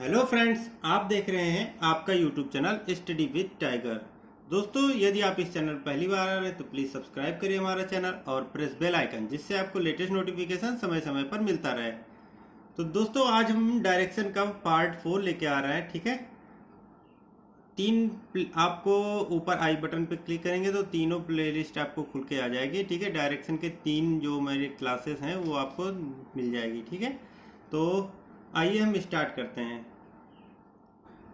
Hello friends, आप देख रहे हैं आपका YouTube channel study with tiger. दोस्तों, यदि आप इस चैनल पहली बार आ रहे हैं तो प्लीज़ सब्सक्राइब करिए हमारा चैनल और प्रेस बेल आइकन, जिससे आपको लेटेस्ट नोटिफिकेशन समय समय पर मिलता रहे। तो दोस्तों, आज हम डायरेक्शन का पार्ट 4 लेके आ रहे हैं। ठीक है, आपको ऊपर आई बटन पे क्लिक करेंगे तो तीनों प्लेलिस्ट आपको खुल के आ जाएगी। ठीक है, डायरेक्शन के 3 जो मेरे क्लासेस हैं वो आपको मिल जाएगी। ठीक है, तो आइए हम स्टार्ट करते हैं।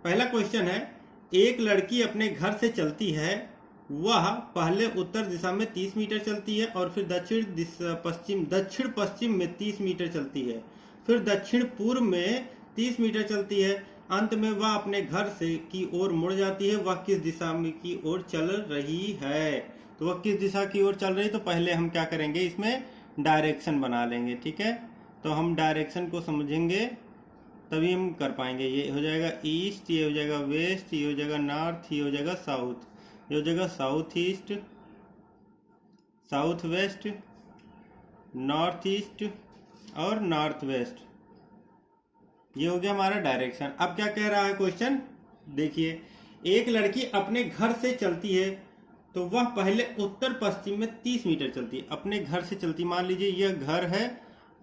पहला क्वेश्चन है, एक लड़की अपने घर से चलती है। वह पहले उत्तर दिशा में 30 मीटर चलती है और फिर दक्षिण पश्चिम में 30 मीटर चलती है, फिर दक्षिण पूर्व में 30 मीटर चलती है। अंत में वह अपने घर से की ओर मुड़ जाती है। वह किस दिशा में की ओर चल रही है? तो वह किस दिशा की ओर चल रही है? तो पहले हम क्या करेंगे, इसमें डायरेक्शन बना लेंगे। ठीक है, तो हम डायरेक्शन को समझेंगे तभी हम कर पाएंगे। ये हो जाएगा ईस्ट, ये हो जाएगा वेस्ट, ये हो जाएगा नॉर्थ, ये हो जाएगा साउथ, ये हो जाएगा south east, south west, north east और नॉर्थ वेस्ट। ये हो गया हमारा डायरेक्शन। अब क्या कह रहा है क्वेश्चन, देखिए, एक लड़की अपने घर से चलती है तो वह पहले उत्तर पश्चिम में 30 मीटर चलती है। अपने घर से चलती, मान लीजिए यह घर है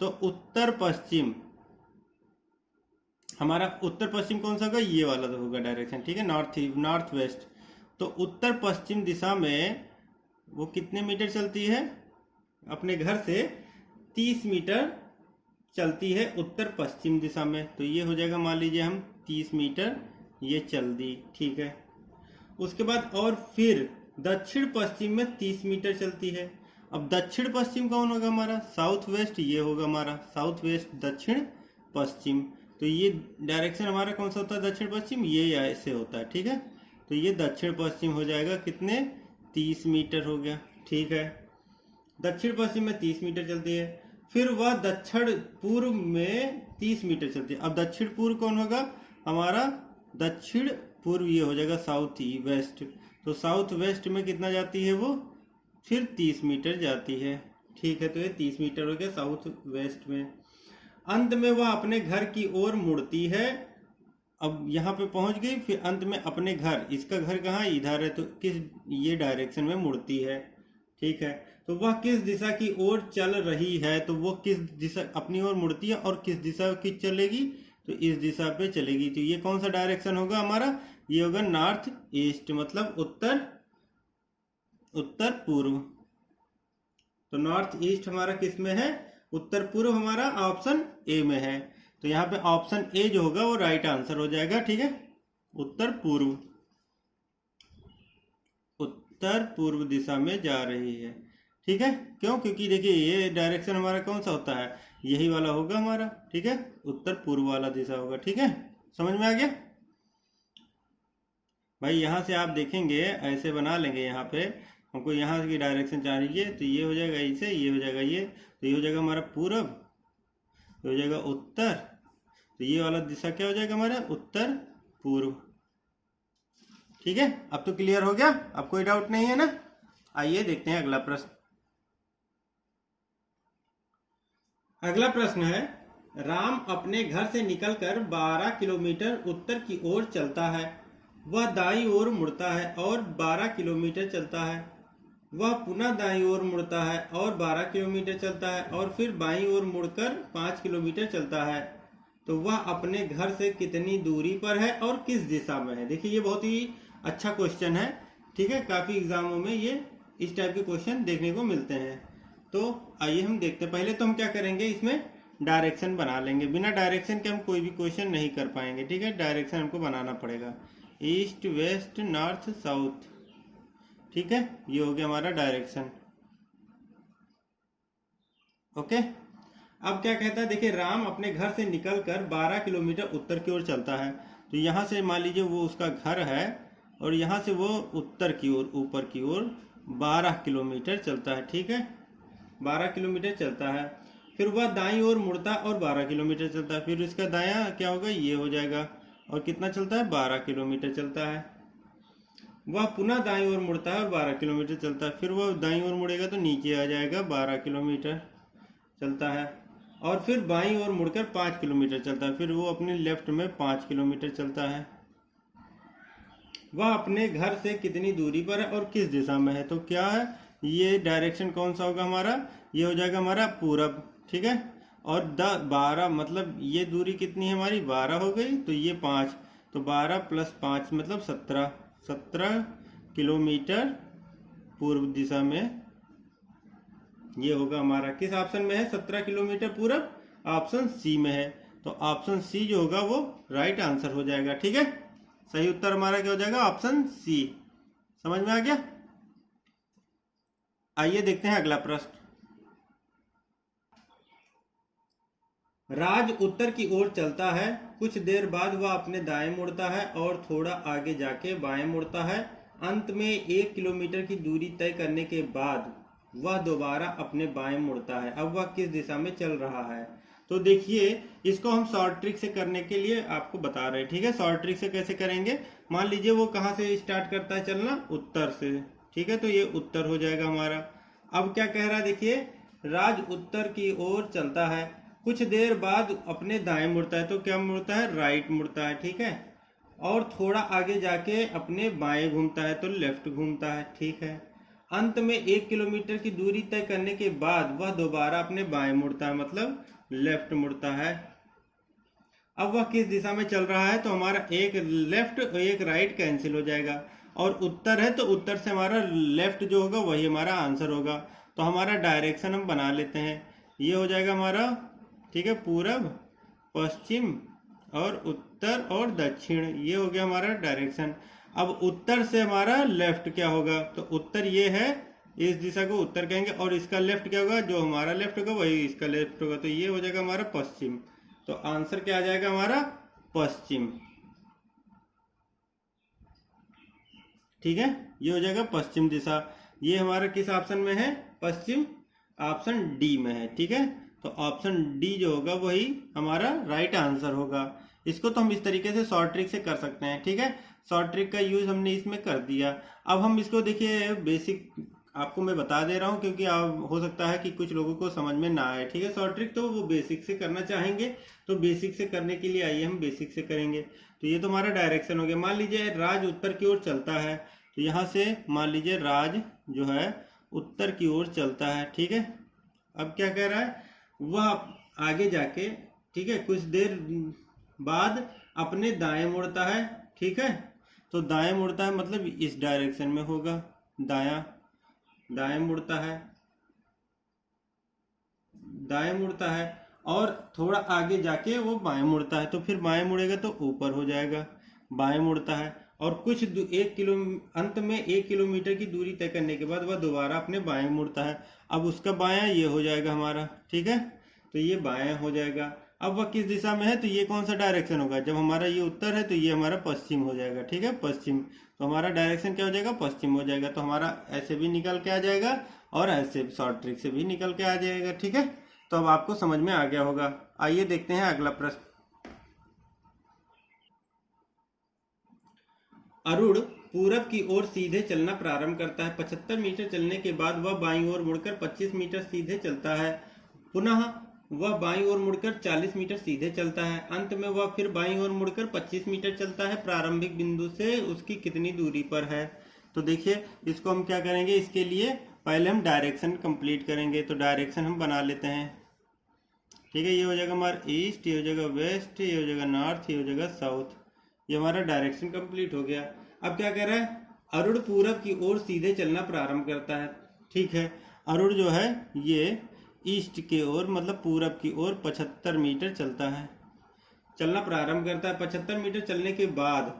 तो उत्तर पश्चिम, हमारा उत्तर पश्चिम कौन सा होगा? ये वाला तो होगा डायरेक्शन। ठीक है, नॉर्थ वेस्ट। तो उत्तर पश्चिम दिशा में वो कितने मीटर चलती है? अपने घर से 30 मीटर चलती है उत्तर पश्चिम दिशा में। तो ये हो जाएगा, मान लीजिए हम 30 मीटर ये चल दी। ठीक है, उसके बाद और फिर दक्षिण पश्चिम में 30 मीटर चलती है। अब दक्षिण पश्चिम कौन होगा हमारा? South west. ये होगा हमारा साउथ वेस्ट, दक्षिण पश्चिम। तो ये डायरेक्शन हमारा कौन सा होता है? दक्षिण पश्चिम। ये ऐसे होता है। ठीक है, तो ये दक्षिण पश्चिम हो जाएगा, कितने? 30 मीटर हो गया। ठीक है, दक्षिण पश्चिम में 30 मीटर चलती है। फिर वह दक्षिण पूर्व में 30 मीटर चलती है। अब दक्षिण पूर्व कौन होगा हमारा? दक्षिण पूर्व ये हो जाएगा साउथ वेस्ट। तो साउथ वेस्ट में कितना जाती है वो? फिर 30 मीटर जाती है। ठीक है, तो ये 30 मीटर हो गया साउथ वेस्ट में। अंत में वह अपने घर की ओर मुड़ती है। अब यहाँ पे पहुंच गई, फिर अंत में अपने घर, इसका घर कहाँ? इधर है, तो किस ये डायरेक्शन में मुड़ती है। ठीक है, तो वह किस दिशा की ओर चल रही है? तो वो किस दिशा अपनी ओर मुड़ती है और किस दिशा की चलेगी? तो इस दिशा पे चलेगी। तो ये कौन सा डायरेक्शन होगा हमारा? ये होगा नॉर्थ ईस्ट, मतलब उत्तर पूर्व। तो नॉर्थ ईस्ट हमारा किस में है? उत्तर पूर्व हमारा ऑप्शन ए में है। तो यहाँ पे ऑप्शन ए जो होगा वो राइट आंसर हो जाएगा। ठीक है, उत्तर पूर्व दिशा में जा रही है। ठीक है, क्यों? क्योंकि देखिए ये डायरेक्शन हमारा कौन सा होता है? यही वाला होगा हमारा। ठीक है, उत्तर पूर्व वाला दिशा होगा। ठीक है, समझ में आ गया भाई? यहाँ से आप देखेंगे, ऐसे बना लेंगे। यहाँ पे हमको यहाँ की डायरेक्शन चाहिए, तो ये हो जाएगा ऐसे, ये हो जाएगा ये, तो ये हो जाएगा हमारा पूर्व, ये हो जाएगा उत्तर, तो ये वाला दिशा क्या हो जाएगा हमारा? उत्तर पूर्व। ठीक है, अब तो क्लियर हो गया, अब कोई डाउट नहीं है ना? आइए देखते हैं अगला प्रश्न। अगला प्रश्न है, राम अपने घर से निकलकर 12 किलोमीटर उत्तर की ओर चलता है। वह दाईं ओर मुड़ता है और 12 किलोमीटर चलता है। वह पुनः दाईं ओर मुड़ता है और 12 किलोमीटर चलता है और फिर बाईं ओर मुड़कर 5 किलोमीटर चलता है। तो वह अपने घर से कितनी दूरी पर है और किस दिशा में है? देखिए, ये बहुत ही अच्छा क्वेश्चन है। ठीक है, काफ़ी एग्जामों में ये इस टाइप के क्वेश्चन देखने को मिलते हैं। तो आइए हम देखते हैं। पहले तो हम क्या करेंगे, इसमें डायरेक्शन बना लेंगे। बिना डायरेक्शन के हम कोई भी क्वेश्चन नहीं कर पाएंगे। ठीक है, डायरेक्शन हमको बनाना पड़ेगा, ईस्ट वेस्ट नॉर्थ साउथ। ठीक है, ये हो गया हमारा डायरेक्शन। ओके, अब क्या कहता है, देखिए, राम अपने घर से निकलकर 12 किलोमीटर उत्तर की ओर चलता है। तो यहाँ से मान लीजिए वो उसका घर है और यहाँ से वो उत्तर की ओर, ऊपर की ओर 12 किलोमीटर चलता है। ठीक है, 12 किलोमीटर चलता है। फिर वह दाईं ओर मुड़ता है और 12 किलोमीटर चलता है। फिर इसका दायां क्या होगा? ये हो जाएगा, और कितना चलता है? 12 किलोमीटर चलता है। वह पुनः दाईं ओर मुड़ता है और 12 किलोमीटर चलता है। फिर वह दाईं ओर मुड़ेगा तो नीचे आ जाएगा, 12 किलोमीटर चलता है। और फिर बाईं ओर मुड़कर 5 किलोमीटर चलता है, फिर वो अपने लेफ्ट में 5 किलोमीटर चलता है। वह अपने घर से कितनी दूरी पर है और किस दिशा में है? तो क्या है, ये डायरेक्शन कौन सा होगा हमारा, ये हो जाएगा हमारा पूरब, ठीक है। और 12 मतलब ये दूरी कितनी है हमारी, 12 हो गई, तो ये 5, तो 12 + 5 मतलब 17 किलोमीटर पूर्व दिशा में ये होगा हमारा। किस ऑप्शन में है 17 किलोमीटर पूरब? ऑप्शन सी में है। तो ऑप्शन सी जो होगा वो राइट आंसर हो जाएगा, ठीक है। सही उत्तर हमारा क्या हो जाएगा, ऑप्शन सी। समझ में आ गया? आइए देखते हैं अगला प्रश्न। राज उत्तर की ओर चलता है, कुछ देर बाद वह अपने दाएं मुड़ता है और थोड़ा आगे जाके बाएं मुड़ता है। अंत में 1 किलोमीटर की दूरी तय करने के बाद वह दोबारा अपने बाएं मुड़ता है। अब वह किस दिशा में चल रहा है? तो देखिए, इसको हम शॉर्ट ट्रिक से करने के लिए आपको बता रहे हैं, ठीक है। शॉर्ट ट्रिक से कैसे करेंगे, मान लीजिए वो कहाँ से स्टार्ट करता है चलना, उत्तर से, ठीक है। तो ये उत्तर हो जाएगा हमारा। अब क्या कह रहा है, देखिए, राज उत्तर की ओर चलता है, कुछ देर बाद अपने दाएं मुड़ता है, तो क्या मुड़ता है, राइट मुड़ता है, ठीक है। और थोड़ा आगे जाके अपने बाएं घूमता है, तो लेफ्ट घूमता है, ठीक है। अंत में 1 किलोमीटर की दूरी तय करने के बाद वह दोबारा अपने बाएं मुड़ता है, मतलब लेफ्ट मुड़ता है। अब वह किस दिशा में चल रहा है? तो हमारा एक लेफ्ट और एक राइट कैंसिल हो जाएगा, और उत्तर है तो उत्तर से हमारा लेफ्ट जो होगा वही हमारा आंसर होगा। तो हमारा डायरेक्शन हम बना लेते हैं, ये हो जाएगा हमारा, ठीक है, पूरब, पश्चिम और उत्तर और दक्षिण, ये हो गया हमारा डायरेक्शन। अब उत्तर से हमारा लेफ्ट क्या होगा? तो उत्तर ये है, इस दिशा को उत्तर कहेंगे, और इसका लेफ्ट क्या होगा, जो हमारा लेफ्ट होगा वही इसका लेफ्ट होगा, तो ये हो जाएगा हमारा पश्चिम। तो आंसर क्या आ जाएगा हमारा, पश्चिम, ठीक है। ये हो जाएगा पश्चिम दिशा। ये हमारा किस ऑप्शन में है, पश्चिम, ऑप्शन डी में है, ठीक है। तो ऑप्शन डी जो होगा वही हमारा राइट आंसर होगा। इसको तो हम इस तरीके से शॉर्ट ट्रिक से कर सकते हैं, ठीक है। शॉर्ट ट्रिक का यूज हमने इसमें कर दिया। अब हम इसको देखिए, बेसिक आपको मैं बता दे रहा हूँ, क्योंकि आप हो सकता है कि कुछ लोगों को समझ में ना आए, ठीक है। शॉर्ट ट्रिक तो वो बेसिक से करना चाहेंगे, तो बेसिक से करने के लिए आइए हम बेसिक से करेंगे। तो ये तो हमारा डायरेक्शन हो गया। मान लीजिए राज उत्तर की ओर चलता है, तो यहाँ से मान लीजिए राज जो है उत्तर की ओर चलता है, ठीक है। अब क्या कह रहा है, वह आगे जाके, ठीक है, कुछ देर बाद अपने दाएं मुड़ता है, ठीक है। तो दाएं मुड़ता है मतलब इस डायरेक्शन में होगा, दाएं मुड़ता है, दाएं मुड़ता है, और थोड़ा आगे जाके वो बाएं मुड़ता है, तो फिर बाएं मुड़ेगा तो ऊपर हो जाएगा, बाएं मुड़ता है, और कुछ अंत में 1 किलोमीटर की दूरी तय करने के बाद वह दोबारा अपने बाएं मुड़ता है। अब उसका बायां ये हो जाएगा हमारा, ठीक है। तो ये बायां हो जाएगा। अब वह किस दिशा में है, तो ये कौन सा डायरेक्शन होगा, जब हमारा ये उत्तर है तो ये हमारा पश्चिम हो जाएगा, ठीक है, पश्चिम। तो हमारा डायरेक्शन क्या हो जाएगा, पश्चिम हो जाएगा। तो हमारा ऐसे भी निकल के आ जाएगा और ऐसे शॉर्ट ट्रिक से भी निकल के आ जाएगा, ठीक है। तो अब आपको समझ में आ गया होगा। आइए देखते हैं अगला प्रश्न। अरुण पूरब की ओर सीधे चलना प्रारंभ करता है, 75 मीटर चलने के बाद वह बाईं ओर मुड़कर 25 मीटर सीधे चलता है। पुनः वह बाईं ओर मुड़कर 40 मीटर सीधे चलता है। अंत में वह फिर बाईं ओर मुड़कर 25 मीटर चलता है। प्रारंभिक बिंदु से उसकी कितनी दूरी पर है? तो देखिए, इसको हम क्या करेंगे, इसके लिए पहले हम डायरेक्शन कंप्लीट करेंगे। तो डायरेक्शन हम बना लेते हैं, ठीक है। ये हो जाएगा हमारा ईस्ट, ये हो जाएगा वेस्ट, ये हो जाएगा नॉर्थ, ये हो जाएगा साउथ। ये हमारा डायरेक्शन कंप्लीट हो गया। अब क्या कह रहा है, अरुण पूरब की ओर सीधे चलना प्रारंभ करता है, ठीक है। अरुण जो है ये ईस्ट की ओर मतलब पूरब की ओर 75 मीटर चलता है, चलना प्रारंभ करता है। 75 मीटर चलने के बाद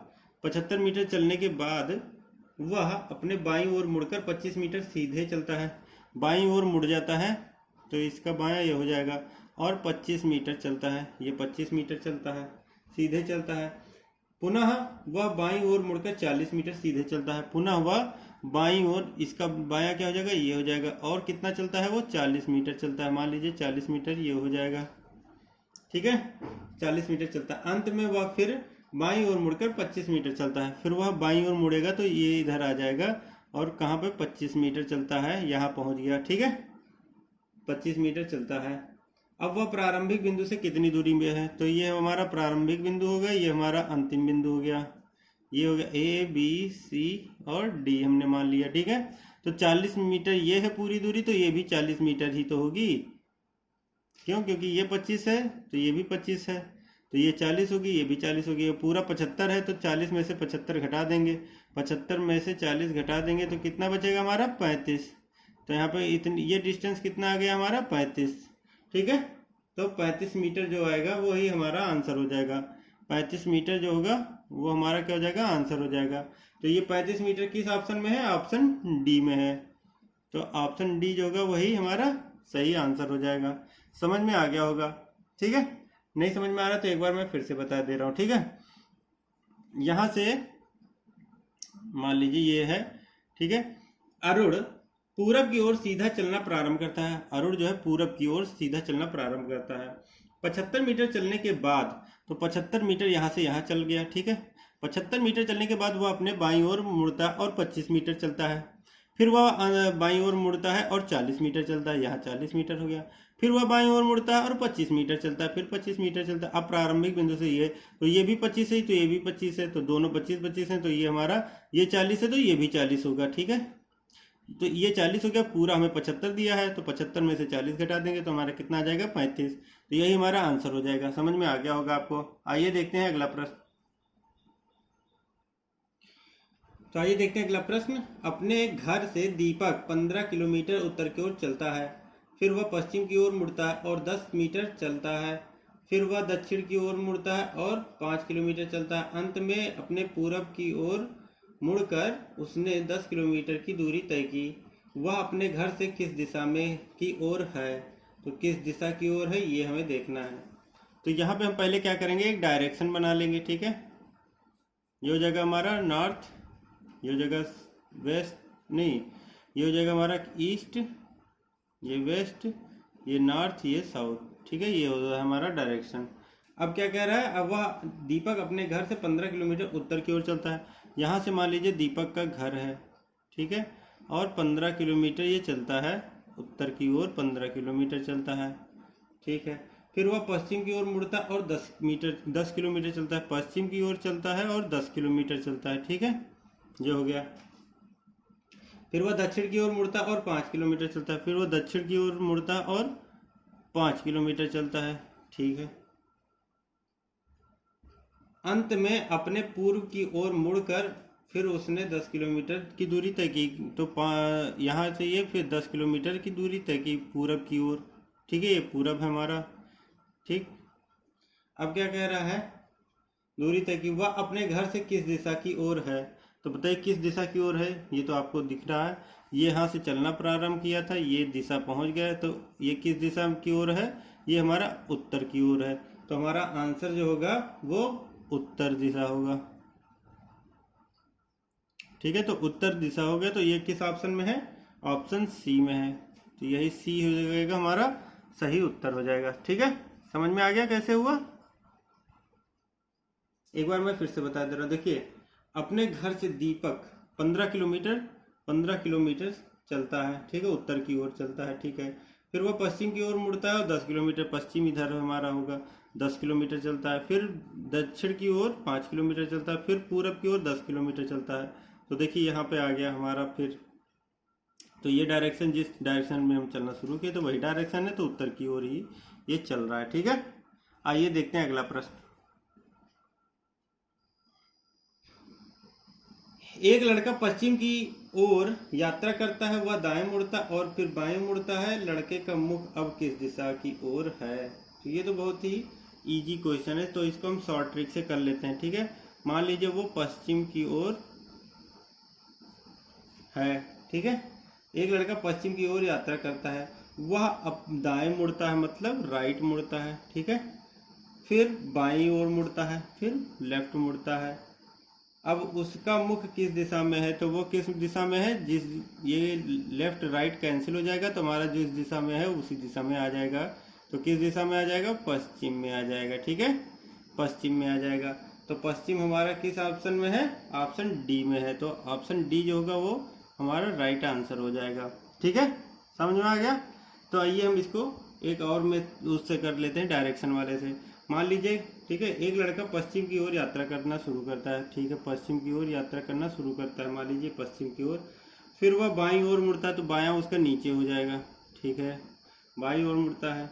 75 मीटर चलने के बाद वह अपने बाईं ओर मुड़कर 25 मीटर सीधे चलता है, बाईं ओर मुड़ जाता है, तो इसका बायां ये हो जाएगा, और 25 मीटर चलता है, ये 25 मीटर चलता है, सीधे चलता है। पुनः वह बाईं ओर मुड़कर 40 मीटर सीधे चलता है, पुनः वह बाईं ओर, इसका बायां क्या हो जाएगा, ये हो जाएगा, और कितना चलता है वो 40 मीटर चलता है। मान लीजिए 40 मीटर ये हो जाएगा, ठीक है, 40 मीटर चलता है। अंत में वह फिर बाईं ओर मुड़कर 25 मीटर चलता है, फिर वह बाईं ओर मुड़ेगा तो ये इधर आ जाएगा, और कहाँ पे 25 मीटर चलता है, यहाँ पहुँच गया, ठीक है, 25 मीटर चलता है। अब वह प्रारंभिक बिंदु से कितनी दूरी में है, तो ये हमारा प्रारंभिक बिंदु हो गया, ये हमारा अंतिम बिंदु हो गया, ये हो गया ए बी सी और डी हमने मान लिया। ठीक है, तो 40 मीटर ये है पूरी दूरी, तो ये भी 40 मीटर ही तो होगी। क्यों? क्योंकि ये 25 है तो ये भी 25 है, तो ये 40 होगी, ये भी 40 होगी। ये पूरा 75 है तो 40 में से 75 घटा देंगे, 75 में से 40 घटा देंगे तो कितना बचेगा हमारा 35। तो यहाँ पे इतनी ये डिस्टेंस कितना आ गया हमारा 35। ठीक है, तो 35 मीटर जो आएगा वो ही हमारा आंसर हो जाएगा। 35 मीटर जो होगा वो हमारा क्या हो जाएगा, आंसर हो जाएगा। तो ये 35 मीटर किस ऑप्शन में है, ऑप्शन डी में है। तो ऑप्शन डी जो होगा वही हमारा सही आंसर हो जाएगा। समझ में आ गया होगा। ठीक है, नहीं समझ में आ रहा तो एक बार मैं फिर से बता दे रहा हूँ। ठीक है, यहाँ से मान लीजिए ये है, ठीक है, अरुण पूरब की ओर सीधा चलना प्रारंभ करता है। अरुण जो है पूरब की ओर सीधा चलना प्रारंभ करता है। 75 मीटर चलने के बाद, तो 75 मीटर यहाँ से यहाँ चल गया। ठीक है, 75 मीटर चलने के बाद वह अपने बाईं ओर मुड़ता है और 25 मीटर चलता है। फिर वह बाईं ओर मुड़ता है और 40 मीटर चलता है, यहाँ 40 मीटर हो गया। फिर वह बाईं ओर मुड़ता है और 25 मीटर चलता है, फिर 25 मीटर चलता है। अब प्रारंभिक बिंदु से ये, तो ये भी 25 है तो ये भी 25 है, तो दोनों 25-25 है, तो ये हमारा ये 40 है तो ये भी 40 होगा। ठीक है, तो ये 40 हो गया, पूरा हमें 75 दिया है तो 75 में से 40 घटा देंगे तो हमारा कितना आ जाएगा 35। तो यही हमारा आंसर हो जाएगा। समझ में आ गया होगा आपको। आइए देखते हैं अगला प्रश्न। तो आइए देखते हैं अगला प्रश्न। अपने घर से दीपक 15 किलोमीटर उत्तर की ओर चलता है, फिर वह पश्चिम की ओर मुड़ता है और 10 मीटर चलता है। फिर वह दक्षिण की ओर मुड़ता है और 5 किलोमीटर चलता है। अंत में अपने पूरब की ओर मुड़कर उसने 10 किलोमीटर की दूरी तय की। वह अपने घर से किस दिशा में की ओर है, तो किस दिशा की ओर है ये हमें देखना है। तो यहाँ पे हम पहले क्या करेंगे, एक डायरेक्शन बना लेंगे। ठीक है, ये हो जाएगा हमारा नॉर्थ, ये हो जाएगा वेस्ट, नहीं ये हो जाएगा हमारा ईस्ट, ये वेस्ट, ये नॉर्थ, ये साउथ। ठीक है, ये हो जाएगा हमारा डायरेक्शन। अब क्या कह रहा है, अब वह दीपक अपने घर से 15 किलोमीटर उत्तर की ओर चलता है। यहाँ से मान लीजिए दीपक का घर है, ठीक है, और 15 किलोमीटर ये चलता है उत्तर की ओर, 15 किलोमीटर चलता है। ठीक है, फिर वह पश्चिम की ओर मुड़ता है और 10 किलोमीटर चलता है। पश्चिम की ओर चलता है और 10 किलोमीटर चलता है। ठीक है, जो हो गया। फिर वह दक्षिण की ओर मुड़ता है और 5 किलोमीटर चलता है। फिर वह दक्षिण की ओर मुड़ता है और 5 किलोमीटर चलता है। ठीक है, अंत में अपने पूर्व की ओर मुड़कर फिर उसने 10 किलोमीटर की दूरी तय की। तो यहाँ से ये फिर 10 किलोमीटर की दूरी तय की पूरब की ओर। ठीक है, ये पूरब है हमारा। ठीक, अब क्या कह रहा है, दूरी तय की। वह अपने घर से किस दिशा की ओर है, तो बताइए किस दिशा की ओर है। ये तो आपको दिख रहा है, ये यहाँ से चलना प्रारंभ किया था, ये दिशा पहुँच गया है, तो ये किस दिशा की ओर है, ये हमारा उत्तर की ओर है। तो हमारा आंसर जो होगा वो उत्तर दिशा होगा। ठीक है, तो उत्तर दिशा हो गया, तो ये किस ऑप्शन में है, ऑप्शन सी में है। तो यही सी हो जाएगा हमारा सही उत्तर हो जाएगा। ठीक है, समझ में आ गया कैसे हुआ। एक बार मैं फिर से बता दे रहा हूँ। देखिए, अपने घर से दीपक 15 किलोमीटर चलता है। ठीक है, उत्तर की ओर चलता है। ठीक है, फिर वह पश्चिम की ओर मुड़ता है और 10 किलोमीटर, पश्चिम इधर हमारा होगा, 10 किलोमीटर चलता है। फिर दक्षिण की ओर 5 किलोमीटर चलता है। फिर पूरब की ओर 10 किलोमीटर चलता है। तो देखिए यहाँ पे आ गया हमारा फिर, तो ये डायरेक्शन जिस डायरेक्शन में हम चलना शुरू किए तो वही डायरेक्शन है, तो उत्तर की ओर ही ये चल रहा है। ठीक है, आइए देखते हैं अगला प्रश्न। एक लड़का पश्चिम की ओर यात्रा करता है, वह दाएं मुड़ता और फिर बाएं मुड़ता है। लड़के का मुख अब किस दिशा की ओर है, तो ये तो बहुत ही इजी क्वेश्चन है, तो इसको हम शॉर्ट ट्रिक से कर लेते हैं। ठीक है, मान लीजिए वो पश्चिम की ओर है। ठीक है, एक लड़का पश्चिम की ओर यात्रा करता है, वह अब दाएं मुड़ता है, मतलब राइट मुड़ता है। ठीक है, फिर बाईं ओर मुड़ता है, फिर लेफ्ट मुड़ता है। अब उसका मुख किस दिशा में है, तो वो किस दिशा में है, जिस ये लेफ्ट राइट कैंसिल हो जाएगा तो हमारा जिस दिशा में है उसी दिशा में आ जाएगा। तो किस दिशा में आ जाएगा, पश्चिम में आ जाएगा। ठीक है, पश्चिम में आ जाएगा। तो पश्चिम हमारा किस ऑप्शन में है, ऑप्शन डी में है। तो ऑप्शन डी जो होगा वो हमारा राइट आंसर हो जाएगा। ठीक है, समझ में आ गया। तो आइए हम इसको एक और में उससे कर लेते हैं, डायरेक्शन वाले से। मान लीजिए, ठीक है, एक लड़का पश्चिम की ओर यात्रा करना शुरू करता है, ठीक है, पश्चिम की ओर यात्रा करना शुरू करता है, मान लीजिए पश्चिम की ओर। फिर वह बाईं ओर मुड़ता है तो बायां उसका नीचे हो जाएगा, ठीक है, बाईं ओर मुड़ता है,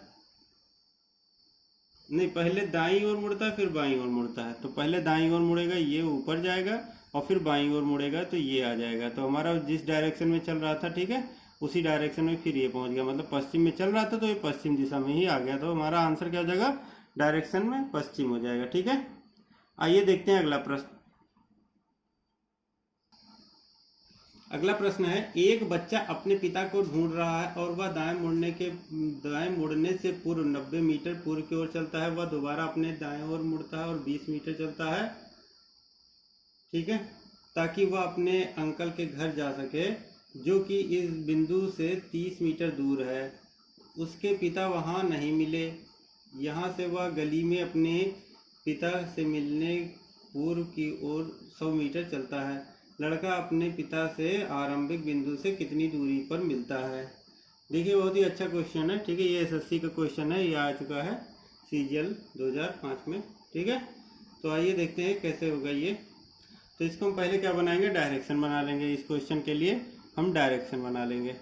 नहीं पहले दाईं ओर मुड़ता है फिर बाईं ओर मुड़ता है, तो पहले दाईं ओर मुड़ेगा ये ऊपर जाएगा, और फिर बाईं ओर मुड़ेगा तो ये आ जाएगा। तो हमारा जिस डायरेक्शन में चल रहा था, ठीक है, उसी डायरेक्शन में फिर ये पहुंच गया, मतलब पश्चिम में चल रहा था तो ये पश्चिम दिशा में ही आ गया। तो हमारा आंसर क्या हो जाएगा, डायरेक्शन में पश्चिम हो जाएगा, ठीक है। आइए देखते हैं अगला प्रश्न। अगला प्रश्न है, एक बच्चा अपने पिता को ढूंढ रहा है और वह दाएं मुड़ने से पूर्व 90 मीटर पूर्व की ओर चलता है। वह दोबारा अपने दाएं ओर मुड़ता है और 20 मीटर चलता है, ठीक है, ताकि वह अपने अंकल के घर जा सके, जो कि इस बिंदु से 30 मीटर दूर है। उसके पिता वहां नहीं मिले। यहाँ से वह गली में अपने पिता से मिलने पूर्व की ओर 100 मीटर चलता है। लड़का अपने पिता से आरंभिक बिंदु से कितनी दूरी पर मिलता है। देखिए बहुत ही अच्छा क्वेश्चन है, ठीक है, ये एसएससी का क्वेश्चन है, ये आ चुका है सीजीएल 2005 में, ठीक है। तो आइए देखते हैं कैसे होगा ये। तो इसको हम पहले क्या बनाएंगे, डायरेक्शन बना लेंगे। इस क्वेश्चन के लिए हम डायरेक्शन बना लेंगे,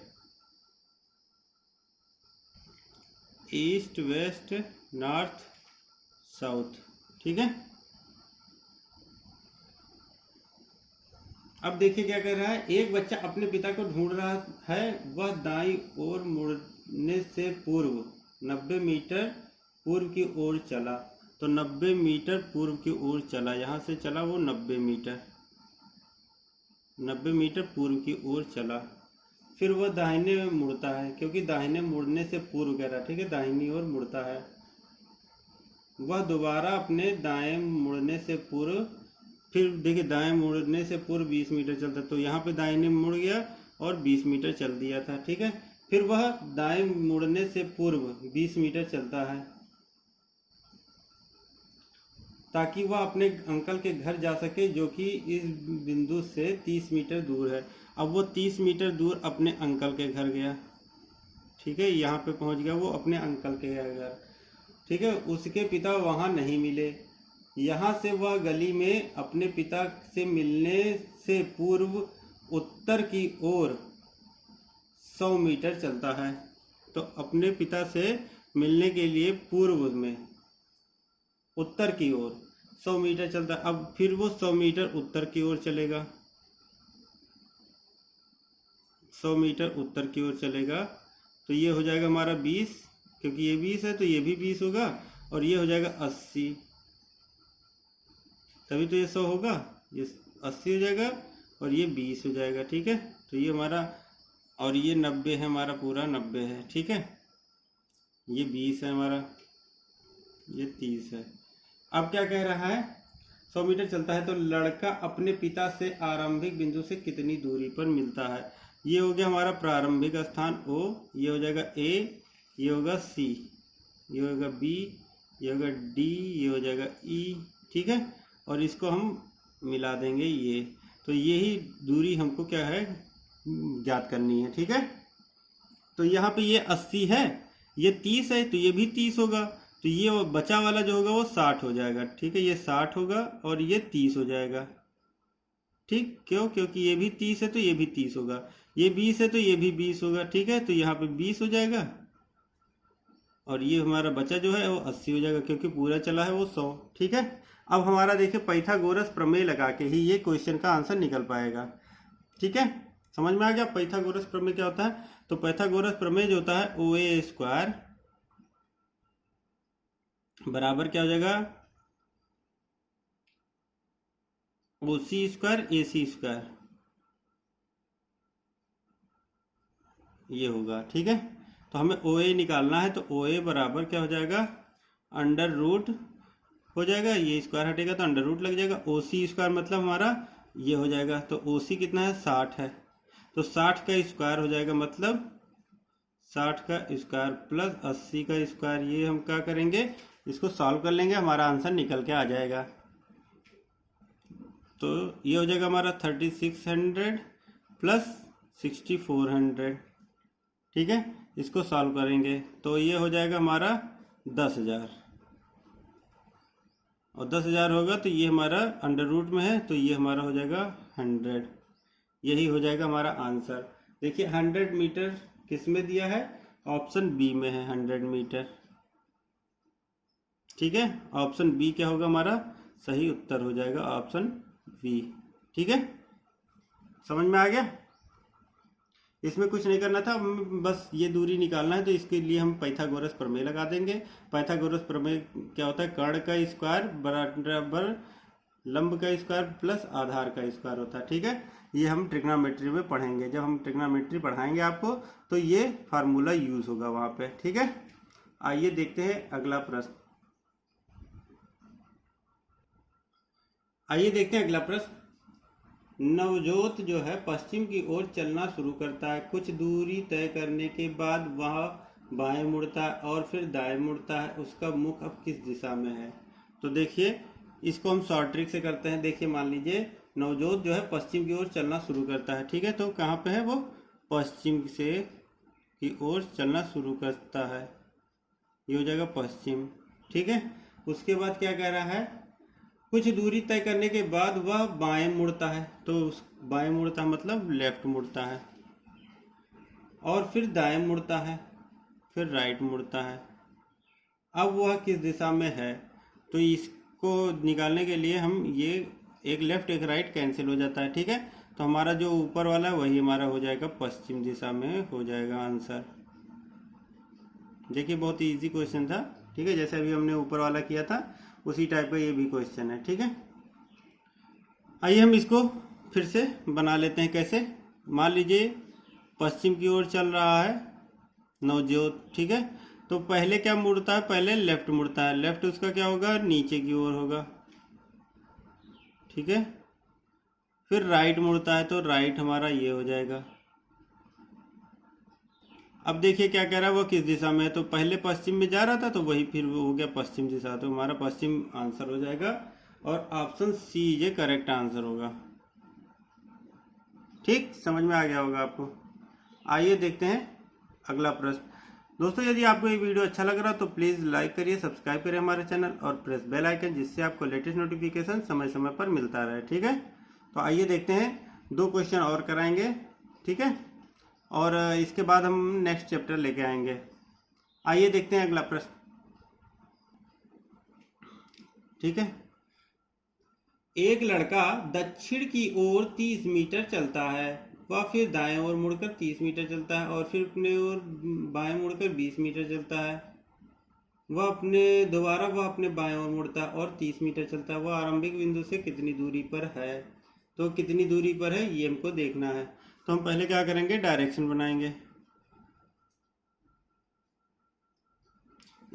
ईस्ट वेस्ट नॉर्थ साउथ, ठीक है। अब देखिए क्या कर रहा है, एक बच्चा अपने पिता को ढूंढ रहा है, वह दाईं ओर मुड़ने से पूर्व 90 मीटर पूर्व की ओर चला। तो 90 मीटर पूर्व की ओर चला, यहाँ से चला वो 90 मीटर पूर्व की ओर चला। फिर वह दाहिने मुड़ता है, क्योंकि दाहिने मुड़ने से पूर्व कह रहा है, ठीक है, दाहिनी ओर मुड़ता है। वह दोबारा अपने दाएं मुड़ने से पूर्व, फिर देखिए दाएं मुड़ने से पूर्व 20 मीटर चलता, तो यहाँ पे दाहिने मुड़ गया और 20 मीटर चल दिया था, ठीक है। फिर वह दाएं मुड़ने से पूर्व 20 मीटर चलता है, ताकि वह अपने अंकल के घर जा सके, जो कि इस बिंदु से 30 मीटर दूर है। अब वो 30 मीटर दूर अपने अंकल के घर गया, ठीक है, यहाँ पे पहुँच गया वो अपने अंकल के घर, ठीक है। उसके पिता वहाँ नहीं मिले। यहाँ से वह गली में अपने पिता से मिलने से पूर्व उत्तर की ओर 100 मीटर चलता है। तो अपने पिता से मिलने के लिए पूर्व में उत्तर की ओर 100 मीटर चलता है। अब फिर वो 100 मीटर उत्तर की ओर चलेगा, 100 मीटर उत्तर की ओर चलेगा, तो ये हो जाएगा हमारा 20, क्योंकि ये 20 है तो ये भी 20 होगा, और ये हो जाएगा 80, तभी तो ये 100 होगा, ये 80 हो जाएगा और ये 20 हो जाएगा, ठीक है। तो ये हमारा, और ये 90 है, हमारा पूरा 90 है, ठीक है, ये 20 है हमारा, ये 30 है। अब क्या कह रहा है, 100 मीटर चलता है तो लड़का अपने पिता से आरंभिक बिंदु से कितनी दूरी पर मिलता है। ये हो गया हमारा प्रारंभिक स्थान O, ये हो जाएगा A, ये होगा C, ये होगा B, ये होगा D, ये हो जाएगा E, ठीक है, और इसको हम मिला देंगे ये। तो यही दूरी हमको क्या है, ज्ञात करनी है, ठीक है। तो यहाँ पे ये 80 है, ये 30 है, तो ये भी 30 होगा, तो ये बचा वाला जो होगा वो 60 हो जाएगा, ठीक है, ये 60 होगा और ये 30 हो जाएगा, ठीक, क्यों, क्योंकि ये भी 30 है तो ये भी 30 होगा, ये 20 है तो ये भी 20 होगा, ठीक है, तो यहाँ पे 20 हो जाएगा, और ये हमारा बचा जो है वो 80 हो जाएगा, क्योंकि पूरा चला है वो 100, ठीक है। अब हमारा देखिए पाइथागोरस प्रमेय लगा के ही ये क्वेश्चन का आंसर निकल पाएगा, ठीक है, समझ में आ गया पाइथागोरस प्रमेय क्या होता है। तो पाइथागोरस प्रमेय जो होता है OA स्क्वायर बराबर क्या हो जाएगा, OC स्क्वायर AC स्क्वायर, ये होगा, ठीक है। तो हमें OA निकालना है, तो OA बराबर क्या हो जाएगा, अंडर रूट हो जाएगा, ये स्क्वायर हटेगा तो अंडर रूट लग जाएगा, OC स्क्वायर मतलब हमारा ये हो जाएगा, तो OC कितना है, 60 है, तो 60 का स्क्वायर हो जाएगा, मतलब 60 का स्क्वायर प्लस 80 का स्क्वायर, ये हम क्या करेंगे, इसको सॉल्व कर लेंगे, हमारा आंसर निकल के आ जाएगा। तो ये हो जाएगा हमारा 3600 प्लस 6400, ठीक है, इसको सॉल्व करेंगे तो ये हो जाएगा हमारा 10,000, और 10,000 होगा तो ये हमारा अंडर रूट में है तो ये हमारा हो जाएगा 100। यही हो जाएगा हमारा आंसर। देखिए 100 मीटर किस में दिया है, ऑप्शन बी में है 100 मीटर। ठीक है, ऑप्शन बी क्या होगा हमारा सही उत्तर हो जाएगा, ऑप्शन बी। ठीक है, समझ में आ गया। इसमें कुछ नहीं करना था, बस ये दूरी निकालना है तो इसके लिए हम पाइथागोरस प्रमेय लगा देंगे। पाइथागोरस प्रमेय क्या होता है, कर्ण का स्क्वायर बराबर लंब का स्क्वायर प्लस आधार का स्क्वायर होता है। ठीक है, ये हम ट्रिग्नोमेट्री में पढ़ेंगे। जब हम ट्रिग्नोमेट्री पढ़ाएंगे आपको तो ये फार्मूला यूज होगा वहां पे। ठीक है, आइए देखते हैं अगला प्रश्न। आइए देखते हैं अगला प्रश्न। नवजोत जो है पश्चिम की ओर चलना शुरू करता है। कुछ दूरी तय करने के बाद वह बाएं मुड़ता है और फिर दाएं मुड़ता है। उसका मुख अब किस दिशा में है। तो देखिए इसको हम शॉर्ट ट्रिक से करते हैं। देखिए मान लीजिए नवजोत जो है पश्चिम की ओर चलना शुरू करता है। ठीक है, तो कहाँ पे है वो, पश्चिम से की ओर चलना शुरू करता है, ये हो जाएगा पश्चिम। ठीक है, उसके बाद क्या कह रहा है, कुछ दूरी तय करने के बाद वह बाएं मुड़ता है। तो बाएं मुड़ता है मतलब लेफ्ट मुड़ता है, और फिर दाएं मुड़ता है, फिर राइट मुड़ता है। अब वह किस दिशा में है, तो इसको निकालने के लिए हम ये एक लेफ्ट एक राइट कैंसिल हो जाता है। ठीक है, तो हमारा जो ऊपर वाला है वही हमारा हो जाएगा पश्चिम दिशा में हो जाएगा आंसर। देखिए बहुत ही इजी क्वेश्चन था। ठीक है, जैसे अभी हमने ऊपर वाला किया था उसी टाइप का ये भी क्वेश्चन है। ठीक है, आइए हम इसको फिर से बना लेते हैं। कैसे, मान लीजिए पश्चिम की ओर चल रहा है नवजोत। ठीक है, तो पहले क्या मुड़ता है, पहले लेफ्ट मुड़ता है। लेफ्ट उसका क्या होगा, नीचे की ओर होगा। ठीक है, फिर राइट मुड़ता है तो राइट हमारा ये हो जाएगा। अब देखिए क्या कह रहा है, वो किस दिशा में है। तो पहले पश्चिम में जा रहा था तो वही फिर वो हो गया पश्चिम दिशा, तो हमारा पश्चिम आंसर हो जाएगा और ऑप्शन सी ये करेक्ट आंसर होगा। ठीक, समझ में आ गया होगा आपको। आइए देखते हैं अगला प्रश्न। दोस्तों यदि आपको ये वीडियो अच्छा लग रहा तो प्लीज़ लाइक करिए, सब्सक्राइब करिए हमारे चैनल और प्रेस बेल आइकन, जिससे आपको लेटेस्ट नोटिफिकेशन समय समय पर मिलता रहे। ठीक है, तो आइए देखते हैं, 2 क्वेश्चन और कराएंगे। ठीक है, और इसके बाद हम नेक्स्ट चैप्टर लेके आएंगे। आइए देखते हैं अगला प्रश्न। ठीक है, एक लड़का दक्षिण की ओर 30 मीटर चलता है, वह फिर दाएं ओर मुड़कर 30 मीटर चलता है और फिर अपने ओर बाएं मुड़कर 20 मीटर चलता है। वह अपने बाएं ओर मुड़ता है और 30 मीटर चलता है। वह आरंभिक बिंदु से कितनी दूरी पर है। तो कितनी दूरी पर है ये हमको देखना है। तो हम पहले क्या करेंगे, डायरेक्शन बनाएंगे,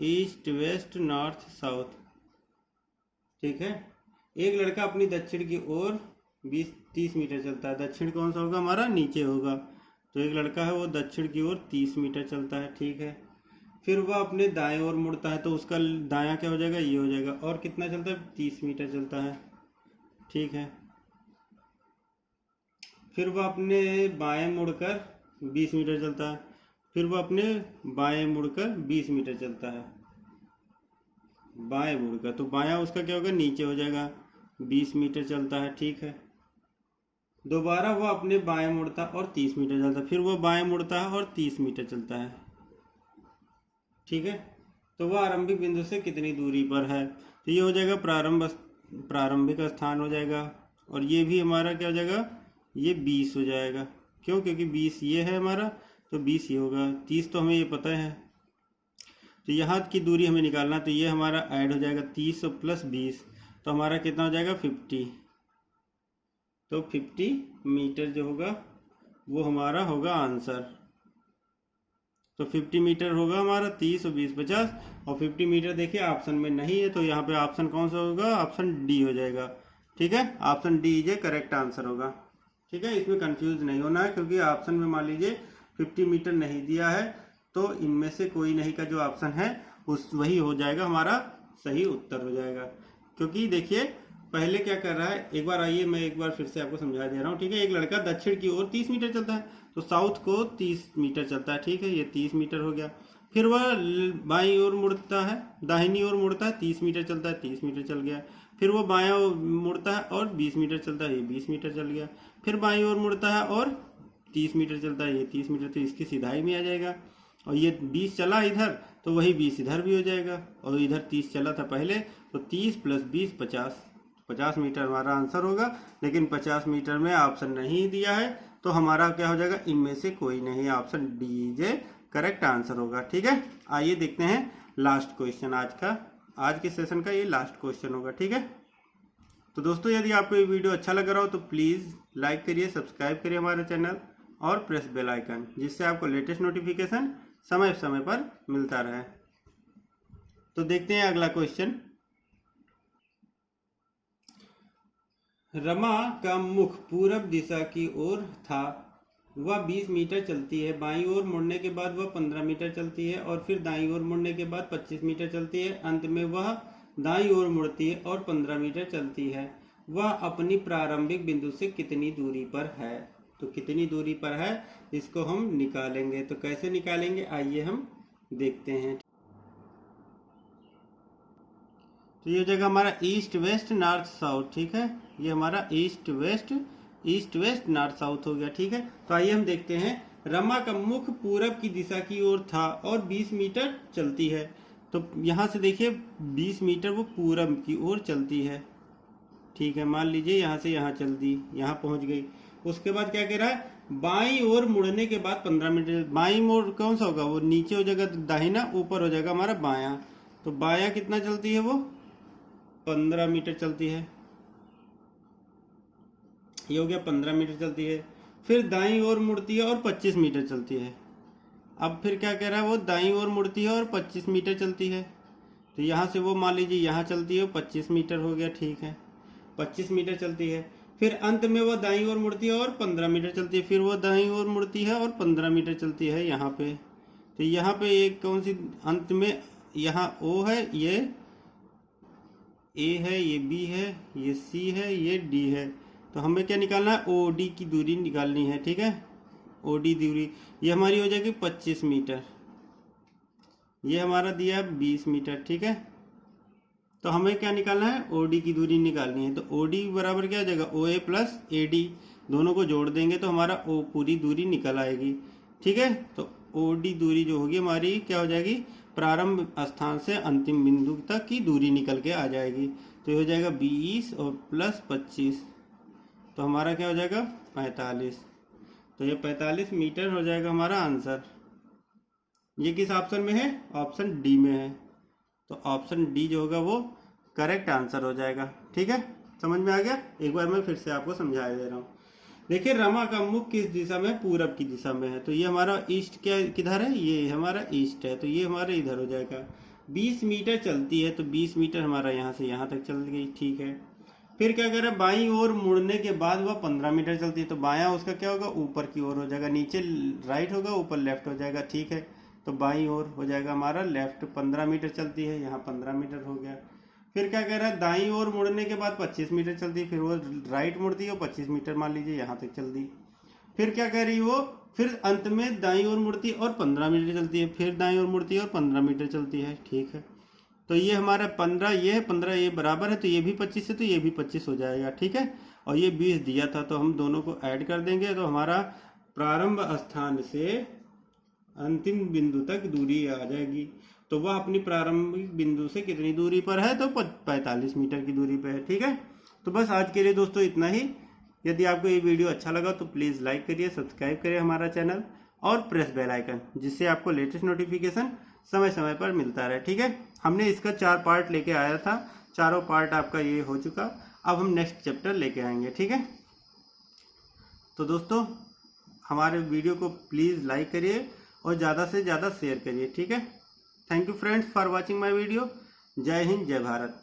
ईस्ट वेस्ट नॉर्थ साउथ। ठीक है, एक लड़का अपनी दक्षिण की ओर 20-30 मीटर चलता है। दक्षिण कौन सा होगा, हमारा नीचे होगा। तो एक लड़का है वो दक्षिण की ओर 30 मीटर चलता है। ठीक है, फिर वह अपने दाएं ओर मुड़ता है तो उसका दायां क्या हो जाएगा, ये हो जाएगा। और कितना चलता है, 30 मीटर चलता है। ठीक है, फिर वह अपने बाएं मुड़कर 20 मीटर चलता है। फिर वह अपने बाएं मुड़कर 20 मीटर चलता है, बाएं मुड़कर। तो बायां उसका क्या होगा, नीचे हो जाएगा, 20 मीटर चलता है। ठीक है, दोबारा वह अपने बाएं मुड़ता और 30 मीटर चलता है। फिर वह बाएं मुड़ता है और 30 मीटर चलता है। ठीक है, तो वह आरंभिक बिंदु से कितनी दूरी पर है। तो ये हो जाएगा प्रारंभिक स्थान हो जाएगा। और ये भी हमारा क्या हो जाएगा, ये 20 हो जाएगा। क्यों, क्योंकि 20 ये है हमारा, तो 20 ये होगा। 30 तो हमें ये पता है। तो यहाँ की दूरी हमें निकालना, तो ये हमारा ऐड हो जाएगा 30 और प्लस 20, तो हमारा कितना हो जाएगा, 50। तो 50 मीटर जो होगा वो हमारा होगा आंसर। तो 50 मीटर होगा हमारा, 30 और 20 50, और 50 मीटर देखिए ऑप्शन में नहीं है, तो यहाँ पे ऑप्शन कौन सा होगा, ऑप्शन डी हो जाएगा। ठीक है, ऑप्शन डी ये करेक्ट आंसर होगा। ठीक है, इसमें कंफ्यूज नहीं होना है, क्योंकि ऑप्शन में मान लीजिए 50 मीटर नहीं दिया है तो इनमें से कोई नहीं का जो ऑप्शन है वही हो जाएगा हमारा सही उत्तर हो जाएगा। क्योंकि देखिए पहले क्या कर रहा है, एक बार आइए मैं एक बार फिर से आपको समझा दे रहा हूँ, ठीक है। एक लड़का दक्षिण की ओर 30 मीटर चलता है, तो साउथ को 30 मीटर चलता है, ठीक है, ये 30 मीटर हो गया। फिर वह बाईं ओर मुड़ता है, दाहिनी ओर मुड़ता है, 30 मीटर चलता है, 30 मीटर चल गया। फिर वो बायां मुड़ता है और 20 मीटर चलता है, ये 20 मीटर चल गया। फिर बाईं ओर मुड़ता है और 30 मीटर चलता है, ये 30 मीटर, तो इसकी सीधाई में आ जाएगा। और ये 20 चला इधर, तो वही 20 इधर भी हो जाएगा। और इधर 30 चला था पहले, तो 30 + 20 50 मीटर हमारा आंसर होगा। लेकिन 50 मीटर में ऑप्शन नहीं दिया है, तो हमारा क्या हो जाएगा, इनमें से कोई नहीं, option D J correct answer होगा, ठीक है। आइए देखते हैं लास्ट क्वेश्चन आज के सेशन का ये लास्ट क्वेश्चन होगा, ठीक है। तो दोस्तों यदि आपको ये वीडियो अच्छा लग रहा हो तो प्लीज़ लाइक करिए, सब्सक्राइब करिए हमारे चैनल और प्रेस बेल आइकन, जिससे आपको लेटेस्ट नोटिफिकेशन समय समय पर मिलता रहे। तो देखते हैं अगला क्वेश्चन। रमा का मुख पूरब दिशा की ओर था, वह 20 मीटर चलती है, बाईं ओर मुड़ने के बाद वह 15 मीटर चलती है और फिर दाईं ओर मुड़ने के बाद 25 मीटर चलती है। अंत में वह दाईं ओर मुड़ती है और 15 मीटर चलती है। वह अपनी प्रारंभिक बिंदु से कितनी दूरी पर है? तो कितनी दूरी पर है इसको हम निकालेंगे। तो कैसे निकालेंगे आइए हम देखते हैं। तो ये जगह हमारा ईस्ट वेस्ट नॉर्थ साउथ, ठीक है, ये हमारा ईस्ट वेस्ट नॉर्थ साउथ हो गया, ठीक है। तो आइए हम देखते हैं। रमा का मुख पूरब की दिशा की ओर था और 20 मीटर चलती है। तो यहाँ से देखिए 20 मीटर वो पूरब की ओर चलती है, ठीक है। मान लीजिए यहाँ से यहाँ चल दी, यहाँ पहुँच गई। उसके बाद क्या कह रहा है, बाईं ओर मुड़ने के बाद 15 मीटर। बाईं मोड़ कौन सा होगा, वो नीचे हो जाएगा दाहिना, ऊपर हो जाएगा हमारा बायां। तो बायां कितना चलती है, वो 15 मीटर चलती है, ये हो गया 15 मीटर चलती है। फिर दाईं ओर मुड़ती है और 25 मीटर चलती है। अब फिर क्या कह रहा है, वो दाईं ओर मुड़ती है और 25 मीटर चलती है। तो यहाँ से वो मान लीजिए यहाँ चलती है, 25 मीटर हो गया, ठीक है, 25 मीटर चलती है। फिर अंत में वो दाईं ओर मुड़ती है और 15 मीटर चलती है। फिर वो दाईं ओर मुड़ती है और 15 मीटर चलती है यहाँ पे। तो यहाँ पे एक कौन सी अंत में, यहाँ ओ है, ये ए है, ये बी है, ये सी है, ये डी है। तो हमें क्या निकालना है, ओ डी की दूरी निकालनी है, ठीक है। ओ डी दूरी ये हमारी हो जाएगी 25 मीटर, ये हमारा दिया 20 मीटर, ठीक है। तो हमें क्या निकालना है, ओ डी की दूरी निकालनी है। तो ओ डी बराबर क्या हो जाएगा, ओ ए प्लस ए डी, दोनों को जोड़ देंगे तो हमारा ओ पूरी दूरी निकल आएगी, ठीक है। तो ओ डी दूरी जो होगी हमारी क्या हो जाएगी, प्रारंभ स्थान से अंतिम बिंदु तक की दूरी निकल के आ जाएगी। तो ये हो जाएगा 20 और प्लस 25, तो हमारा क्या हो जाएगा 45। तो ये 45 मीटर हो जाएगा हमारा आंसर। ये किस ऑप्शन में है, ऑप्शन डी में है। तो ऑप्शन डी जो होगा वो करेक्ट आंसर हो जाएगा, ठीक है। समझ में आ गया। एक बार मैं फिर से आपको समझा दे रहा हूँ। देखिए रमा का मुख किस दिशा में, पूरब की दिशा में है। तो ये हमारा ईस्ट क्या किधर है, ये हमारा ईस्ट है, तो ये हमारे इधर हो जाएगा। 20 मीटर चलती है, तो 20 मीटर हमारा यहाँ से यहाँ तक चल गई, ठीक है। फिर क्या कह रहा है, बाईं ओर मुड़ने के बाद वह 15 मीटर चलती है। तो बायां उसका क्या होगा, ऊपर की ओर हो जाएगा, नीचे राइट होगा, ऊपर लेफ्ट हो जाएगा, ठीक है। तो बाईं ओर हो जाएगा हमारा लेफ्ट, 15 मीटर चलती है, यहाँ 15 मीटर हो गया। फिर क्या कह रहा है, दाईं ओर मुड़ने के बाद 25 मीटर चलती है। फिर वो राइट मुड़ती है, 25 मीटर मान लीजिए यहाँ तक चल दी। फिर क्या कह रही है वो, फिर अंत में दाईं ओर मुड़ती है और 15 मीटर चलती है। फिर दाईं ओर मुड़ती है और 15 मीटर चलती है, ठीक है। तो ये हमारा 15 ये है, 15 ये बराबर है, तो ये भी 25 है, तो ये भी 25 हो जाएगा, ठीक है। और ये 20 दिया था, तो हम दोनों को ऐड कर देंगे, तो हमारा प्रारंभ स्थान से अंतिम बिंदु तक दूरी आ जाएगी। तो वह अपनी प्रारंभिक बिंदु से कितनी दूरी पर है, तो 45 मीटर की दूरी पर है, ठीक है। तो बस आज के लिए दोस्तों इतना ही। यदि आपको ये वीडियो अच्छा लगा तो प्लीज़ लाइक करिए, सब्सक्राइब करिए हमारा चैनल और प्रेस बेल आइकन, जिससे आपको लेटेस्ट नोटिफिकेशन समय समय पर मिलता रहे, ठीक है। हमने इसका 4 पार्ट लेके आया था, चारों पार्ट आपका ये हो चुका। अब हम नेक्स्ट चैप्टर लेके आएंगे, ठीक है। तो दोस्तों हमारे वीडियो को प्लीज़ लाइक करिए और ज़्यादा से ज़्यादा शेयर करिए, ठीक है। Thank you friends for watching my video. जय हिंद, जय भारत।